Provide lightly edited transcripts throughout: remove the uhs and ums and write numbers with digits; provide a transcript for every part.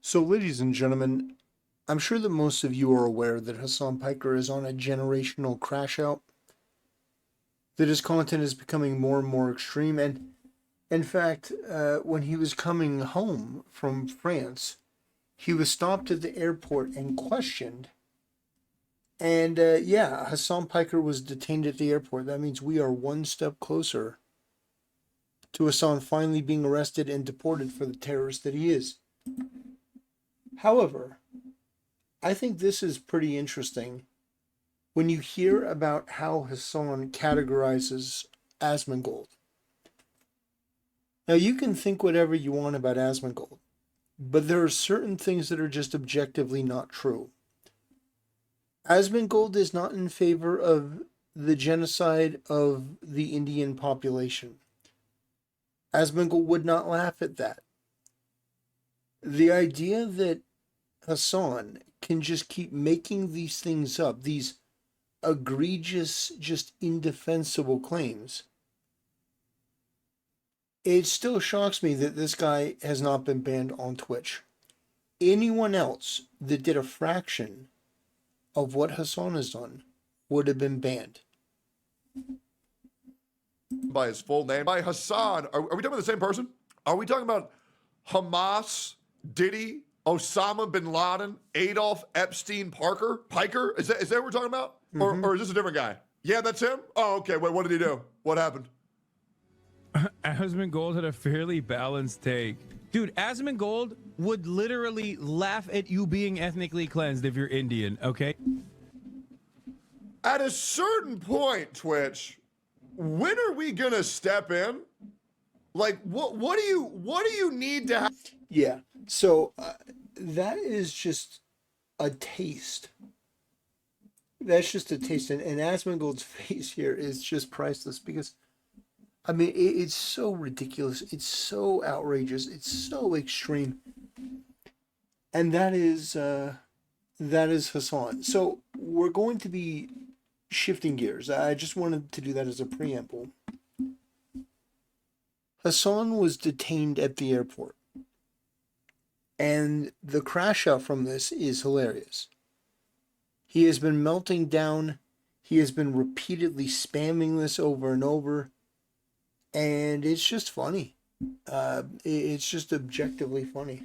So, ladies and gentlemen, I'm sure that most of you are aware that Hassan Piker is on a generational crash out, that his content is becoming more and more extreme. And in fact, when he was coming home from France, he was stopped at the airport and questioned. And yeah, Hassan Piker was detained at the airport. That means we are one step closer to Hassan finally being arrested and deported for the terrorist that he is. However, I think this is pretty interesting when you hear about how Hassan categorizes Asmongold. Now, you can think whatever you want about Asmongold, but there are certain things that are just objectively not true. Asmongold is not in favor of the genocide of the Indian population. Asmongold would not laugh at that. The idea that Hassan can just keep making these things up, these egregious, just indefensible claims, it still shocks me that this guy has not been banned on Twitch. Anyone else that did a fraction of what Hassan has done would have been banned. By his full name, by Hassan. Are we talking about the same person? Are we talking about Hamas, Diddy, Osama bin Laden, Adolf Epstein Piker? Is that what we're talking about? Or is this a different guy? Yeah, that's him? Oh, okay. Wait, what did he do? What happened? Asmongold had a fairly balanced take. Dude, Asmongold would literally laugh at you being ethnically cleansed if you're Indian, okay? At a certain point, Twitch, when are we gonna step in? Like, what do you need to have? Yeah, so that is just a taste. That's just a taste. And Asmongold's face here is just priceless because, I mean, it's so ridiculous. It's so outrageous. It's so extreme. And that is Hassan. So we're going to be shifting gears. I just wanted to do that as a preamble. Hassan was detained at the airport. And the crash out from this is hilarious. He has been melting down. He has been repeatedly spamming this over and over. And it's just funny. It's just objectively funny.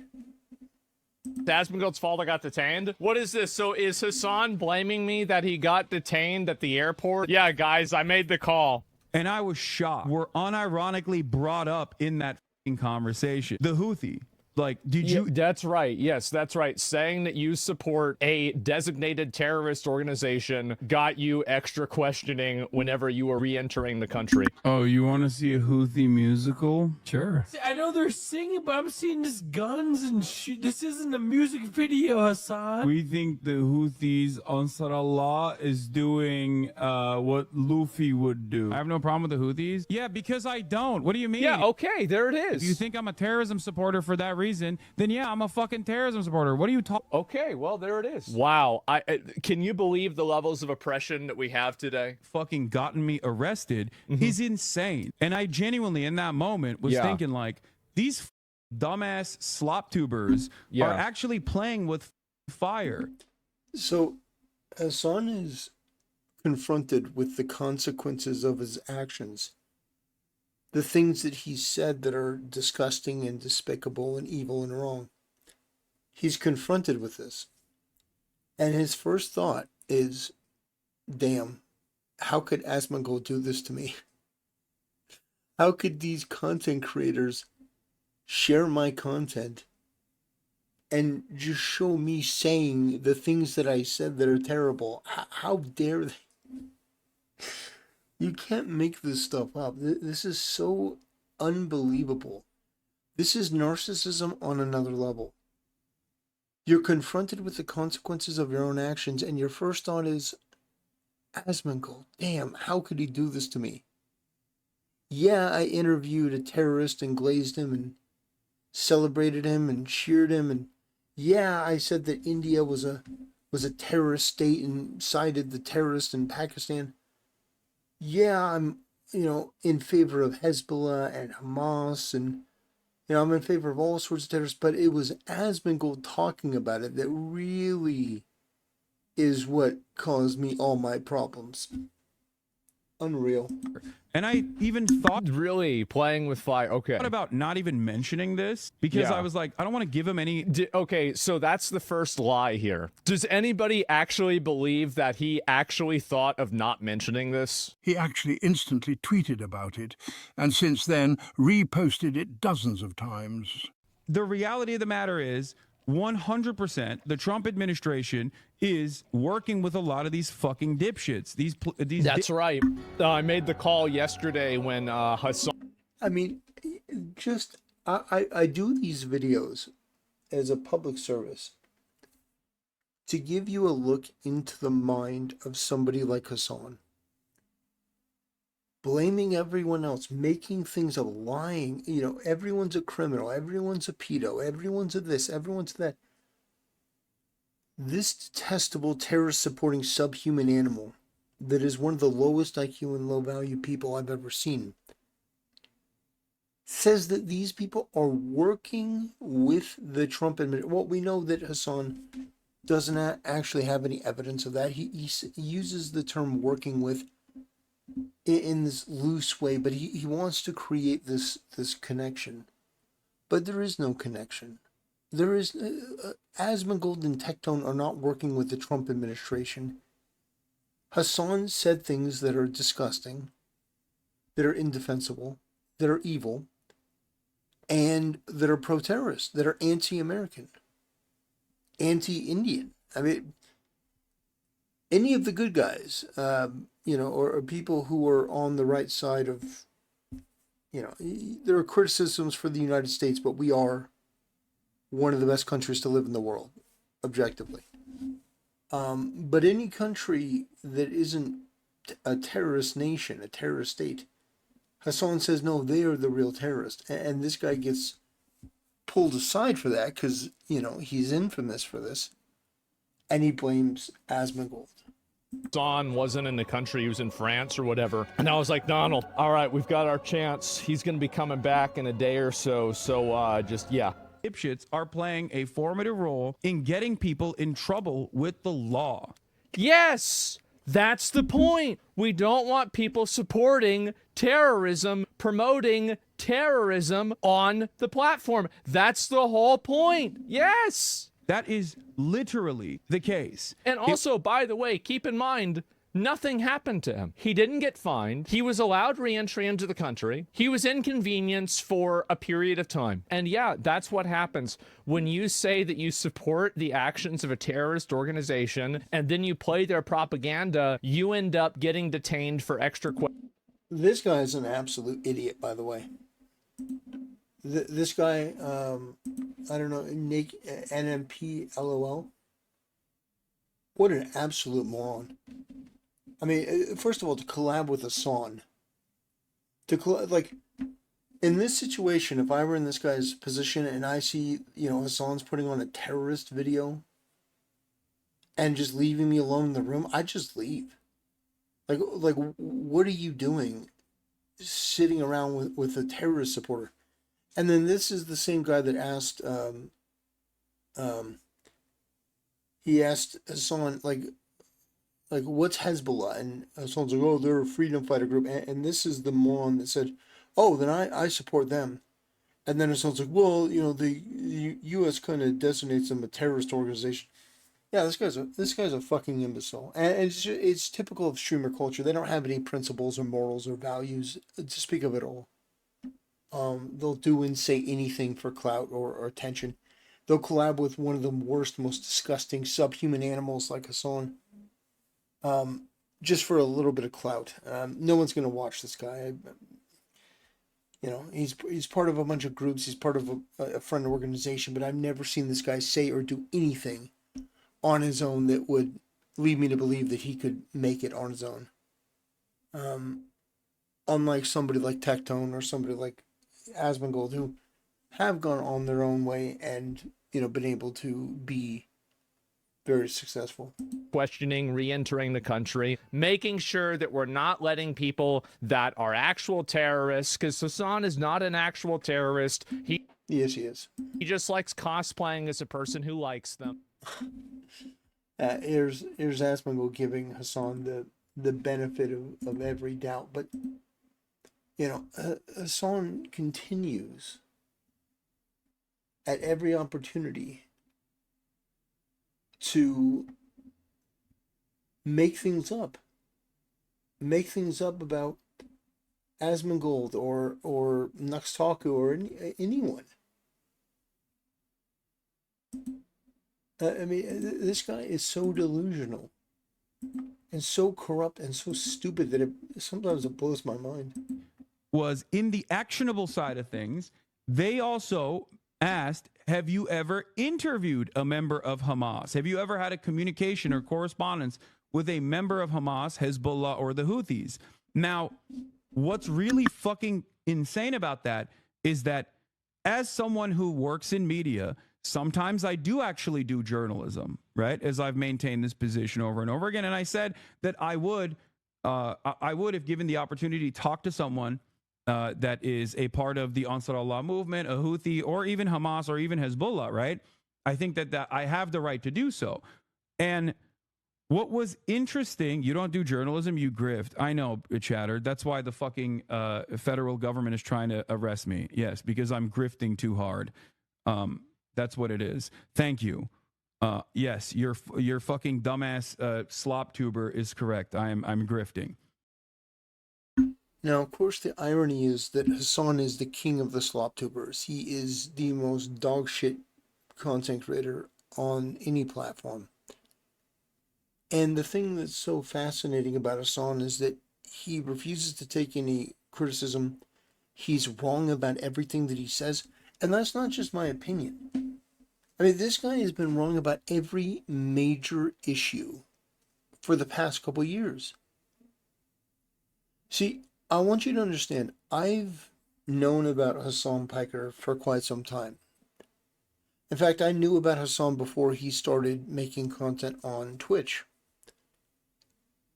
Asmongold's fault I got detained? What is this? So is Hassan blaming me that he got detained at the airport? Yeah, guys, I made the call. And I was shocked. We're unironically brought up in that conversation. The Houthi. Like, did you? That's right. Yes, that's right. Saying that you support a designated terrorist organization got you extra questioning whenever you were re-entering the country. Oh, you want to see a Houthi musical? Sure. I know they're singing, but I'm seeing just guns and shit. This isn't a music video, Hassan. We think the Houthis, Ansar Allah, is doing what Luffy would do. I have no problem with the Houthis. Yeah, because I don't. What do you mean? Yeah, okay, there it is. If you think I'm a terrorism supporter for that reason, then yeah, I'm a fucking terrorism supporter. What are you talking? Okay, well, there it is. Wow. Can you believe the levels of oppression that we have today? Fucking gotten me arrested is insane. And I genuinely, in that moment, was thinking, like, these dumbass slop tubers are actually playing with fire. So Hassan is confronted with the consequences of his actions. The things that he said that are disgusting and despicable and evil and wrong. He's confronted with this. And his first thought is, damn, how could Asmongold do this to me? How could these content creators share my content and just show me saying the things that I said that are terrible? How dare they? You can't make this stuff up. This is so unbelievable. This is narcissism on another level. You're confronted with the consequences of your own actions, and your first thought is, Asmongold, damn, how could he do this to me? Yeah, I interviewed a terrorist and glazed him and celebrated him and cheered him, and yeah, I said that India was a terrorist state and cited the terrorists in Pakistan. Yeah, I'm, in favor of Hezbollah and Hamas, and You know, I'm in favor of all sorts of terrorists, but it was Asmongold talking about it that really is what caused me all my problems. Unreal. And I even thought Really playing with fire. Okay. about not even mentioning this because I was like, I don't want to give him any. Okay, so that's the first lie here. Does anybody actually believe that he actually thought of not mentioning this? He actually instantly tweeted about it, and since then reposted it dozens of times. The reality of the matter is 100% the Trump administration is working with a lot of these fucking dipshits. That's right. I made the call yesterday when Hassan. I mean, just I do these videos as a public service to give you a look into the mind of somebody like Hassan. Blaming everyone else, making things up, lying, you know, everyone's a criminal, everyone's a pedo, everyone's a this, everyone's that. This detestable terrorist-supporting subhuman animal that is one of the lowest IQ and low-value people I've ever seen says that these people are working with the Trump administration. Well, we know that Hassan doesn't actually have any evidence of that. He uses the term working with in this loose way, but he wants to create this connection. But there is no connection. There is Asmongold and Tectone are not working with the Trump administration. Hassan said things that are disgusting, that are indefensible, that are evil, and that are pro-terrorist, that are anti-American, anti-Indian. I mean, any of the good guys, you know, or people who are on the right side of, you know, there are criticisms for the United States, but we are one of the best countries to live in the world, objectively. But any country that isn't a terrorist nation, a terrorist state, Hassan says, no, they are the real terrorist. And this guy gets pulled aside for that because, you know, he's infamous for this. And he blames Asmongold. Hassan wasn't in the country, he was in France or whatever. And I was like, Donald, all right, we've got our chance. He's going to be coming back in a day or so. So just, yeah. Dipshits are playing a formative role in getting people in trouble with the law. Yes, that's the point. We don't want people supporting terrorism, promoting terrorism on the platform. That's the whole point. Yes. That is literally the case. And also, by the way, keep in mind, nothing happened to him. He didn't get fined. He was allowed re-entry into the country. He was inconvenienced for a period of time. And yeah, that's what happens when you say that you support the actions of a terrorist organization and then you play their propaganda, you end up getting detained for extra This guy is an absolute idiot, by the way. This guy, I don't know, Nick, NMP LOL. What an absolute moron. I mean, first of all, to collab with Hassan. Like, in this situation, if I were in this guy's position and I see, you know, Hassan's putting on a terrorist video and just leaving me alone in the room, I'd just leave. Like, what are you doing sitting around with a terrorist supporter? And then this is the same guy that asked, he asked Hassan, like, what's Hezbollah? And Hassan's like, oh, they're a freedom fighter group. And this is the moron that said, oh, then I support them. And then Hassan's like, well, you know, the U.S. kind of designates them a terrorist organization. Yeah, this guy's a fucking imbecile. And it's typical of streamer culture. They don't have any principles or morals or values to speak of at all. They'll do and say anything for clout or attention. They'll collab with one of the worst, most disgusting subhuman animals like Hassan, just for a little bit of clout. No one's going to watch this guy. You know, he's part of a bunch of groups. He's part of a friend organization, but I've never seen this guy say or do anything on his own that would lead me to believe that he could make it on his own. Unlike somebody like Tectone or somebody like Asmongold, who have gone on their own way and, you know, been able to be very successful. Questioning re-entering the country, making sure that we're not letting people that are actual terrorists, because Hassan is not an actual terrorist. Yes, he is. He just likes cosplaying as a person who likes them. Here's Asmongold giving Hassan the benefit of every doubt, but you know, Hassan continues at every opportunity to make things up about Asmongold or Nuxtaku or anyone. I mean, this guy is so delusional and so corrupt and so stupid that sometimes it blows my mind. Was in the actionable side of things, they also asked, have you ever interviewed a member of Hamas? Have you ever had a communication or correspondence with a member of Hamas, Hezbollah, or the Houthis? Now, what's really fucking insane about that is that as someone who works in media, sometimes I do actually do journalism, right? As I've maintained this position over and over again. And I said that I would have given the opportunity to talk to someone that is a part of the Ansar Allah movement, a Houthi, or even Hamas, or even Hezbollah, right? I think that I have the right to do so. And what was interesting, you don't do journalism, you grift. I know, Chatter. That's why the fucking federal government is trying to arrest me. Yes, because I'm grifting too hard. That's what it is. Thank you. Yes, your fucking dumbass slop tuber is correct. I'm grifting. Now, of course, the irony is that Hassan is the king of the slop tubers. He is the most dogshit content creator on any platform. And the thing that's so fascinating about Hassan is that he refuses to take any criticism. He's wrong about everything that he says. And that's not just my opinion. I mean, this guy has been wrong about every major issue for the past couple years. See, I want you to understand, I've known about Hassan Piker for quite some time. In fact, I knew about Hassan before he started making content on Twitch.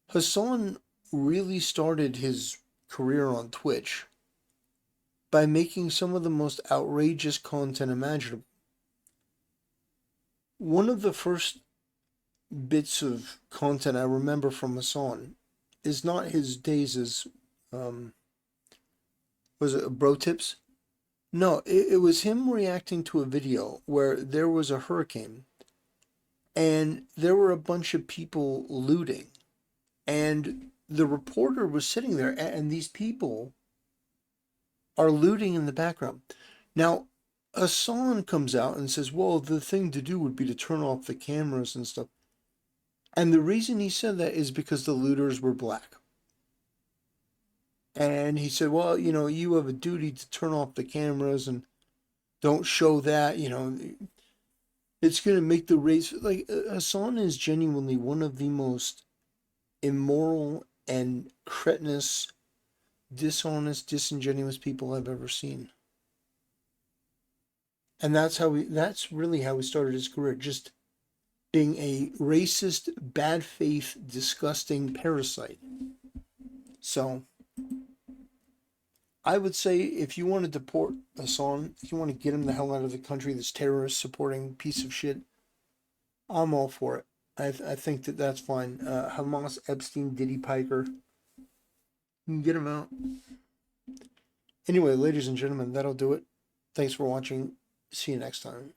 Hassan really started his career on Twitch by making some of the most outrageous content imaginable. One of the first bits of content I remember from Hassan is not his days as, was it Bro Tips? No, it was him reacting to a video where there was a hurricane and there were a bunch of people looting. And the reporter was sitting there and these people are looting in the background. Now, Hassan comes out and says, well, the thing to do would be to turn off the cameras and stuff. And the reason he said that is because the looters were black. And he said, well, you know, you have a duty to turn off the cameras and don't show that, you know. It's going to make the race... Like, Hassan is genuinely one of the most immoral and cretinous, dishonest, disingenuous people I've ever seen. And that's really how he started his career, just being a racist, bad faith, disgusting parasite. So, I would say if you want to deport Hassan, if you want to get him the hell out of the country, this terrorist supporting piece of shit, I'm all for it. I think that's fine. Hamas, Epstein, Diddy, Piker, you can get him out. Anyway, ladies and gentlemen, that'll do it. Thanks for watching. See you next time.